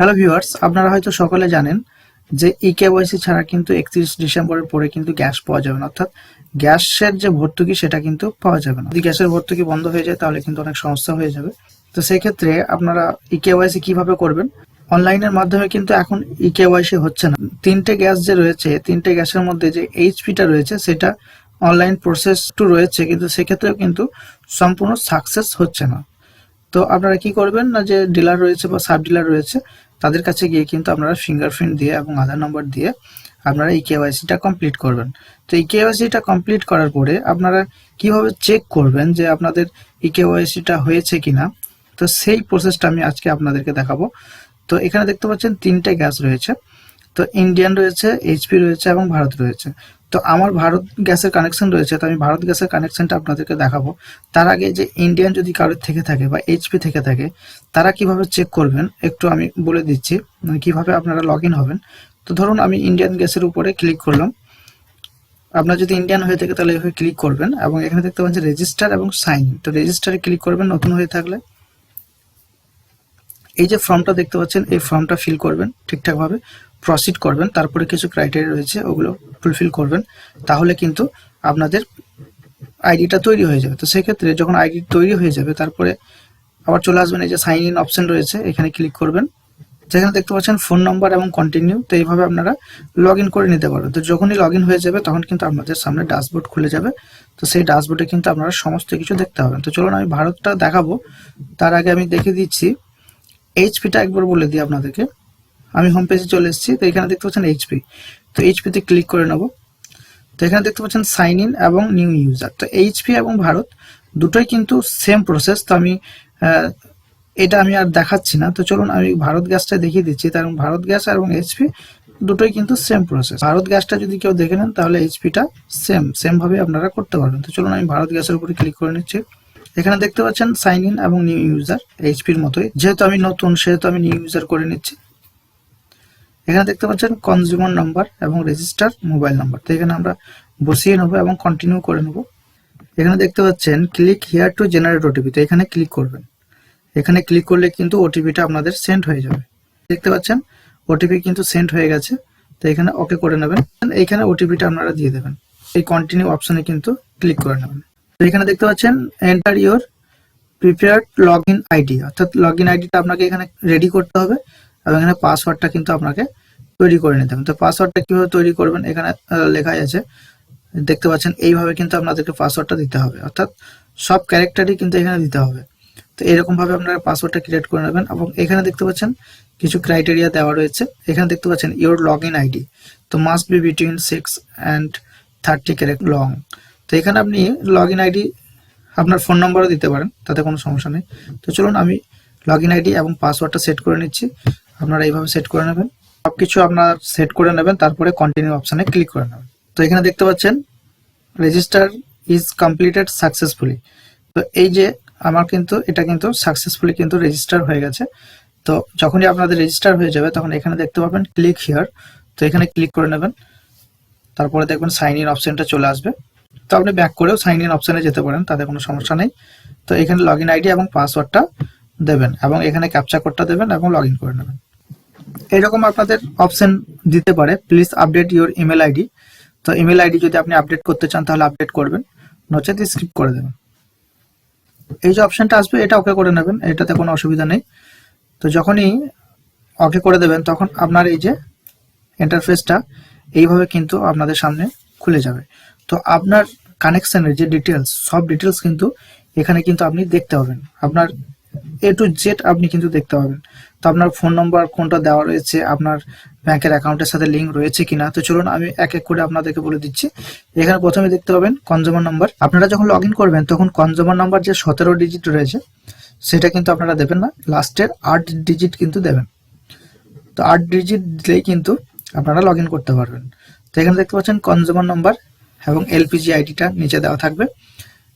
Hello viewers, আপনারা হয়তো সকলে জানেন যে ইকেওয়াইসি ছাড়া কিন্তু 31 ডিসেম্বরের পরে কিন্তু গ্যাস পাওয়া যাবে না, অর্থাৎ গ্যাসের যে ভর্তুকি সেটা কিন্তু পাওয়া যাবে না। যদি গ্যাসের ভর্তুকি বন্ধ হয়ে যায় তাহলে কিন্তু অনেক সমস্যা হয়ে যাবে। তো সেই ক্ষেত্রে আপনারা ইকেওয়াইসি কিভাবে করবেন? অনলাইনের মাধ্যমে কিন্তু এখন ইকেওয়াইসি হচ্ছে না। তিনটে গ্যাস যে রয়েছে, তিনটে গ্যাসের মধ্যে যে এইচপিটা রয়েছে সেটা অনলাইন প্রসেস টু রয়েছে, কিন্তু সেক্ষেত্রেও কিন্তু সম্পূর্ণ সাকসেস হচ্ছে না। তো আপনারা কি করবেন না, যে ডিলার রয়েছে বা সাব ডিলার রয়েছে তাদের কাছে গিয়ে কিন্তু আপনারা ফিঙ্গারপ্রিন্ট দিয়ে এবং আধার নম্বর দিয়ে আপনারা এই কেওয়াইসিটা কমপ্লিট করবেন। তো এই কেওয়াইসিটা কমপ্লিট করার পরে আপনারা কিভাবে চেক করবেন যে আপনাদের এই কেওয়াইসিটা হয়েছে কিনা, তো সেই প্রসেসটা আমি আজকে আপনাদেরকে দেখাবো। তো এখানে দেখতে পাচ্ছেন তিনটে গ্যাস রয়েছে। তো ইন্ডিয়ান রয়েছে, এইচপি রয়েছে এবং ভারত রয়েছে। তো আমার ভারত গ্যাসের কানেকশন রয়েছে, তো আমি ভারত গ্যাসের কানেকশনটা আপনাদেরকে দেখাবো। তার আগে যে ইন্ডিয়ান যদি কারোর থেকে থাকে বা এইচপি থেকে থাকে, তারা কিভাবে চেক করবেন একটু আমি বলে দিচ্ছি, মানে কিভাবে আপনারা লগ ইন হবেন। তো ধরুন আমি ইন্ডিয়ান গ্যাসের উপরে ক্লিক করলাম। আপনার যদি ইন্ডিয়ান হয়ে থাকে তাহলে এভাবে ক্লিক করবেন এবং এখানে দেখতে পাচ্ছেন রেজিস্টার এবং সাইন। তো রেজিস্টারে ক্লিক করবেন নতুন হয়ে থাকলে। এই যে ফর্মটা দেখতে পাচ্ছেন, এই ফর্মটা ফিল করবেন ঠিকঠাকভাবে, প্রসিড করবেন, তারপরে কিছু ক্রাইটেরিয়া রয়েছে ওগুলো ফুলফিল করবেন, তাহলে কিন্তু আপনাদের আইডিটা তৈরি হয়ে যাবে। তো সেক্ষেত্রে যখন আইডি তৈরি হয়ে যাবে তারপরে আবার চলে আসবেন, এই যে সাইন ইন অপশন রয়েছে এখানে ক্লিক করবেন, যেখানে দেখতে পাচ্ছেন ফোন নাম্বার এবং কন্টিনিউ। তো এইভাবে আপনারা লগ ইন করে নিতে পারবেন। তো যখনই লগ ইন হয়ে যাবে তখন কিন্তু আপনাদের সামনে ড্যাশবোর্ড খুলে যাবে। তো সেই ড্যাশবোর্ডে কিন্তু আপনারা সমস্ত কিছু দেখতে পাবেন। তো চলুন আমি ভারতটা দেখাবো, তার আগে আমি দেখিয়ে দিচ্ছি এইচপিটা একবার বলে দিই আপনাদেরকে। আমি হোম পেজে চলে এসেছি। তো এখানে দেখতে পাচ্ছেন এইচপি, তো এইচপিতে ক্লিক করে নেব। তো এখানে দেখতে পাচ্ছেন সাইন ইন এবং নিউ ইউজার। তো এইচপি এবং ভারত দুটোই কিন্তু সেম প্রসেস। তো আমি এটা আমি আর দেখাচ্ছি না। তো চলুন আমি ভারত গ্যাসটা দেখিয়ে দিচ্ছি। কারণ ভারত গ্যাস এবং এইচপি দুটোই কিন্তু সেম প্রসেস। ভারত গ্যাসটা যদি কেউ দেখে নেন তাহলে এইচপিটা সেম ভাবে আপনারা করতে পারবেন। তো চলুন আমি ভারত গ্যাসের উপরে ক্লিক করে নিচ্ছি। এখানে দেখতে পাচ্ছেন সাইন ইন এবং নিউ ইউজার, এইচপির মতোই। যেহেতু আমি নতুন সেহেতু আমি নিউ ইউজার করে নিচ্ছি। এখানে দেখতে পাচ্ছেন কনজিউমার নাম্বার এবং রেজিস্টার মোবাইল নাম্বার। তো এখানে আমরা বসিয়ে নেবো এবং কন্টিনিউ করে নেব। এখানে দেখতে পাচ্ছেন click here to generate OTP. তো এখানে ক্লিক করবেন। এখানে ক্লিক করলে কিন্তু ওটিপিটা আপনাদের সেন্ড হয়ে যাবে। দেখতে পাচ্ছেন ওটিপি কিন্তু সেন্ড হয়ে গেছে। তো এখানে ওকে করে নেবেন। এইখানে ওটিপিটা আপনারা দিয়ে দেবেন। এই কন্টিনিউ অপশনে কিন্তু ক্লিক করে নেবেন। তো এখানে দেখতে পাচ্ছেন enter your prepared log in ID, অর্থাৎ লগ ইন আইডিটা আপনাকে এখানে রেডি করতে হবে এবং এখানে পাসওয়ার্ডটা কিন্তু আপনাকে তৈরি করে নিতে হবে। তো পাসওয়ার্ডটা কিভাবে তৈরি করবেন এখানে লেখাই আছে, দেখতে পাচ্ছেন। এইভাবে কিন্তু আপনাদেরকে পাসওয়ার্ডটা দিতে হবে, অর্থাৎ সব ক্যারেক্টারই কিন্তু এখানে দিতে হবে। তো এরকম ভাবে আপনারা পাসওয়ার্ডটা ক্রিয়েট করে নেবেন এবং এখানে দেখতে পাচ্ছেন কিছু ক্রাইটেরিয়া দেওয়া রয়েছে। এখানে দেখতে পাচ্ছেন ইওর লগ ইন আইডি, তো must be between 6 and 30 character long. তো এখানে আপনি লগ ইন আইডি আপনার ফোন নম্বরও দিতে পারেন, তাতে কোনো সমস্যা নেই। তো চলুন আমি লগ ইন আইডি এবং পাসওয়ার্ডটা সেট করে নিচ্ছি। আপনারা এইভাবে সেট করে নেবেন, সবকিছু আপনার সেট করে নেবেন, তারপরে কন্টিনিউ অপশানে ক্লিক করে নেবেন। তো এখানে দেখতে পাচ্ছেন রেজিস্টার ইজ কমপ্লিটেড সাকসেসফুলি। তো এই যে আমার কিন্তু এটা কিন্তু সাকসেসফুলি কিন্তু রেজিস্টার হয়ে গেছে। তো যখনই আপনাদের রেজিস্টার হয়ে যাবে তখন এখানে দেখতে পাবেন ক্লিক হিয়ার। তো এখানে ক্লিক করে নেবেন, তারপরে দেখবেন সাইন ইন অপশনটা চলে আসবে। তো আপনি ব্যাক করেও সাইন ইন অপশনে যেতে পারেন, তাতে কোনো সমস্যা নেই। তো এখানে লগ ইন আইডি এবং পাসওয়ার্ডটা দেবেন এবং এখানে ক্যাপচা কোডটা দেবেন এবং লগ ইন করে নেবেন। এরকম আপনাদের অপশন দিতে পারে please update your email ID. তো ইমেল আইডি যদি আপনি আপডেট করতে চান তাহলে আপডেট করবেন, নচেত স্কিপ করে দেবেন। এই যে অপশনটা আসবে এটা ওকে করে নেবেন, এটাতে কোনো অসুবিধা নেই। তো যখনই ওকে করে দেবেন তখন আপনার এই যে ইন্টারফেসটা এইভাবে কিন্তু আপনাদের সামনে খুলে যাবে। তো আপনার কানেকশনের যে ডিটেলস, সব ডিটেলস কিন্তু এখানে কিন্তু আপনি দেখতে পাবেন। আপনার এ টু জেড আপনি কিন্তু দেখতে পাবেন। তো আপনার ফোন নম্বর কোনটা দেওয়া রয়েছে, আপনার ব্যাংকের অ্যাকাউন্টের সাথে লিঙ্ক রয়েছে কিনা। তো চলুন আমি এক এক করে আপনাদেরকে বলে দিচ্ছি। এখানে প্রথমে দেখতে পাবেন কনজিউমার নাম্বার। আপনারা যখন লগ ইন করবেন তখন কনজিউমার নাম্বার যে 17 ডিজিট রয়েছে সেটা কিন্তু আপনারা দেবেন না, লাস্টের 8 ডিজিট কিন্তু দেবেন। তো 8 ডিজিট দিলেই কিন্তু আপনারা লগ ইন করতে পারবেন। তো এখানে দেখতে পাচ্ছেন কনজিউমার নাম্বার এবং এলপিজি আইডিটা নিচে দেওয়া থাকবে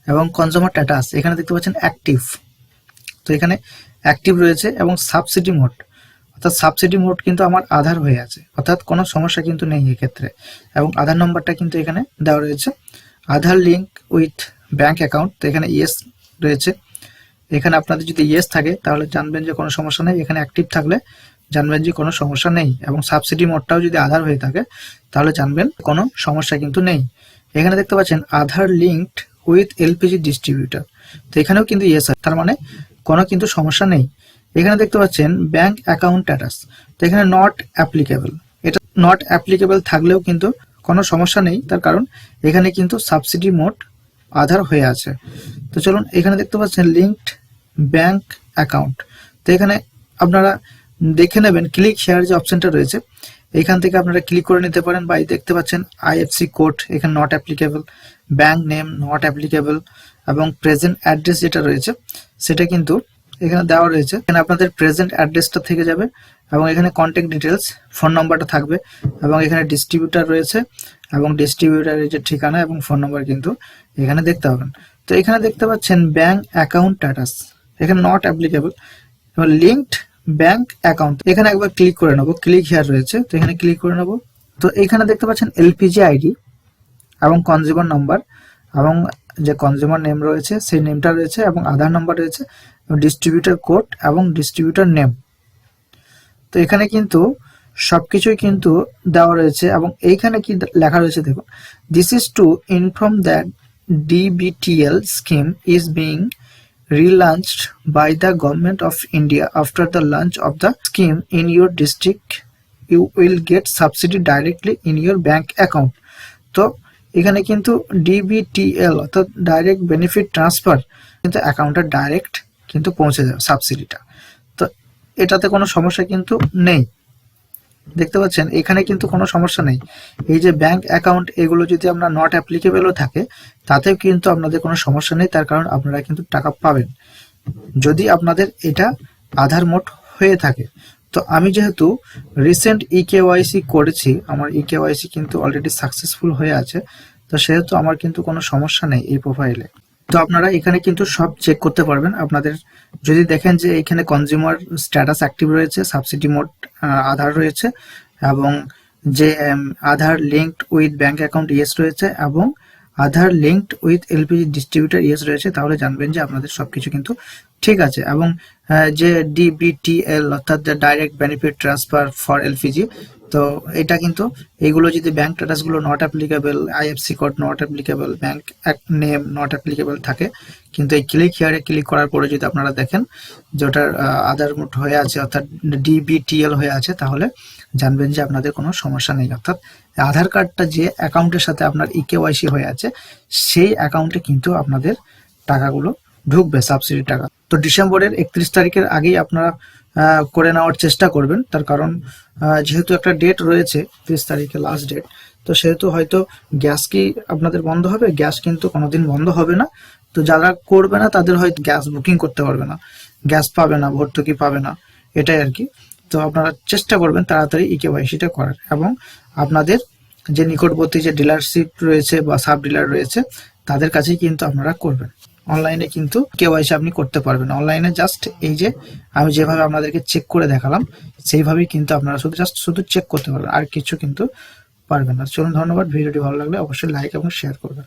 এবং কনজিউমার স্ট্যাটাস এখানে দেখতে পাচ্ছেন অ্যাক্টিভ। তো এখানে অ্যাক্টিভ রয়েছে এবং সাবসিডি মোড, অর্থাৎ সাবসিডি মোড কিন্তু আমার আধার হয়ে আছে, অর্থাৎ কোনো সমস্যা কিন্তু নেই এক্ষেত্রে। এবং আধার নম্বরটা কিন্তু এখানে দেওয়া রয়েছে, আধার লিঙ্ক উইথ ব্যাংক অ্যাকাউন্ট। তো এখানে ইয়েস রয়েছে। এখানে আপনাদের যদি ইয়েস থাকে তাহলে জানবেন যে কোনো সমস্যা নেই। এখানে অ্যাক্টিভ থাকলে জানবেন যে কোনো সমস্যা নেই, এবং সাবসিডি মোডটাও যদি আধার হয়ে থাকে তাহলে জানবেন কোনো সমস্যা কিন্তু নেই। এখানে দেখতে পাচ্ছেন আধার লিঙ্কড উইথ এলপিজি ডিস্ট্রিবিউটর, তো এখানেও কিন্তু ইয়েস আছে, তার মানে কোনো কিন্তু সমস্যা নেই। এখানে দেখতে পাচ্ছেন ব্যাংক অ্যাকাউন্ট স্ট্যাটাস, তো এখানে নট অ্যাপ্লিকেবল, এটা নট অ্যাপ্লিকেবল থাকলেও কিন্তু কোনো সমস্যা নেই, তার কারণ এখানে কিন্তু সাবসিডি মোড আধার হয়ে আছে। তো চলুন, এখানে দেখতে পাচ্ছেন লিঙ্কড ব্যাংক অ্যাকাউন্ট, তো এখানে আপনারা দেখে নেবেন ক্লিক হেয়ার যে অপশনটা রয়েছে এখান থেকে আপনারা ক্লিক করে নিতে পারেন। বা দেখতে পাচ্ছেন আইএফসি কোড এখানে not applicable, bank name not applicable, এবং প্রেজেন্ট অ্যাড্রেস যেটা রয়েছে সেটা কিন্তু এখানে দেওয়া রয়েছে। এখানে আপনাদের প্রেজেন্ট অ্যাড্রেসটা থেকে যাবে, এবং এখানে কন্ট্যাক্ট ডিটেলস ফোন নাম্বারটা থাকবে, এবং এখানে ডিস্ট্রিবিউটার রয়েছে এবং ডিস্ট্রিবিউটারের যে ঠিকানা এবং ফোন নাম্বার কিন্তু এখানে দেখতে পাবেন। তো এখানে দেখতে পাচ্ছেন ব্যাংক অ্যাকাউন্ট স্ট্যাটাস এখানে নট অ্যাপ্লিকেবল, এবং লিঙ্কড ব্যাংক অ্যাকাউন্ট এখানে একবার ক্লিক করে নেবো, ক্লিক হেয়ার রয়েছে, তো এখানে ক্লিক করে নেবো। তো এখানে দেখতে পাচ্ছেন এলপিজি আইডি এবং কনজিউমার নাম্বার, এবং যে কনজিউমার নেম রয়েছে সেই নেমটা রয়েছে, এবং আধার নাম্বার রয়েছে, ডিস্ট্রিবিউটার কোড এবং ডিস্ট্রিবিউটার নেম। তো এখানে কিন্তু সবকিছুই কিন্তু দেওয়া রয়েছে, এবং এইখানে কি লেখা রয়েছে দেখুন, this is to inform that DBTL scheme is being relaunched by the government of India. After the launch of the scheme in your district, you will get subsidy directly in your bank account. তো এখানে কিন্তু ডিবিটিএল অর্থাৎ direct benefit transfer কিন্তু অ্যাকাউন্টে direct কিন্তু পৌঁছে যাবে সাবসিডিটা। তো এটাতে কোনো সমস্যা কিন্তু নেই, দেখতে পাচ্ছেন এখানে কিন্তু কোনো সমস্যা নেই। এই যে ব্যাংক অ্যাকাউন্ট এগুলো যদি আপনার নট অ্যাপ্লিকেবলও থাকে তাতেও কিন্তু আপনাদের কোনো সমস্যা নেই, তার কারণ আপনারা কিন্তু টাকা পাবেন যদি আপনাদের এটা আধার মোড হয়ে থাকে। তো আমি যেহেতু রিসেন্ট ইকেওয়াইসি করেছি, আমার ইকেওয়াইসি কিন্তু অলরেডি সাকসেসফুল হয়ে আছে, তো সেহেতু আমার কিন্তু কোনো সমস্যা নেই এই প্রোফাইলে। তো আপনারা এখানে কিন্তু সব চেক করতে পারবেন। আপনাদের যদি দেখেন যে এখানে কনজিউমার স্ট্যাটাস অ্যাক্টিভ রয়েছে, সাবসিডি মোড আধার রয়েছে, এবং যে Aadhaar linked with bank account yes রয়েছে, এবং Aadhaar linked with LPG distributor yes রয়েছে, তাহলে জানবেন যে আপনাদের সবকিছু কিন্তু ঠিক আছে। এবং যে ডিবিটিএল অর্থাৎ direct benefit transfer for LPG, তো এটা কিন্তু এইগুলো যদি ব্যাংক স্ট্যাটাসগুলো not applicable, IFC code not applicable, bank name not applicable থাকে, কিন্তু এই ক্লিক হিয়ারে ক্লিক করার পরে যদি আপনারা দেখেন যে ওটার আধার মোড হয়ে আছে অর্থাৎ ডিবিটিএল হয়ে আছে, তাহলে জানবেন যে আপনাদের কোনো সমস্যা নেই। অর্থাৎ আধার কার্ডটা যে অ্যাকাউন্টের সাথে আপনার ইকেওয়াইসি হয়ে আছে সেই অ্যাকাউন্টে কিন্তু আপনাদের টাকাগুলো ঢুকবে, সাবসিডি টাকা। তো ডিসেম্বরের 31 তারিখের আগেই আপনারা করে নেওয়ার চেষ্টা করবেন, তার কারণ যেহেতু একটা ডেট রয়েছে 30 তারিখে লাস্ট ডেট, তো সেহেতু হয়তো গ্যাস কি আপনাদের বন্ধ হবে, গ্যাস কিন্তু কোনোদিন বন্ধ হবে না। তো যারা করবে না তাদের হয়তো গ্যাস বুকিং করতে পারবে না, গ্যাস পাবে না, ভর্তুকি পাবে না, এটাই আর কি। তো আপনারা চেষ্টা করবেন তাড়াতাড়ি ইকেওয়াইসিটা করার, এবং আপনাদের যে নিকটবর্তী যে ডিলারশিপ রয়েছে বা সাব ডিলার রয়েছে তাদের কাছেই কিন্তু আপনারা করবেন। অনলাইনে কিন্তু কেওয়াইসি আপনি করতে পারবেন, অনলাইনে জাস্ট এই যে আমি যেভাবে আপনাদেরকে চেক করে দেখালাম সেইভাবেই কিন্তু আপনারা শুধু চেক করতে পারবেন, আর কিছু কিন্তু পারবেন না। চলুন, ধন্যবাদ। ভিডিওটি ভালো লাগলে অবশ্যই লাইক এবং শেয়ার করবেন।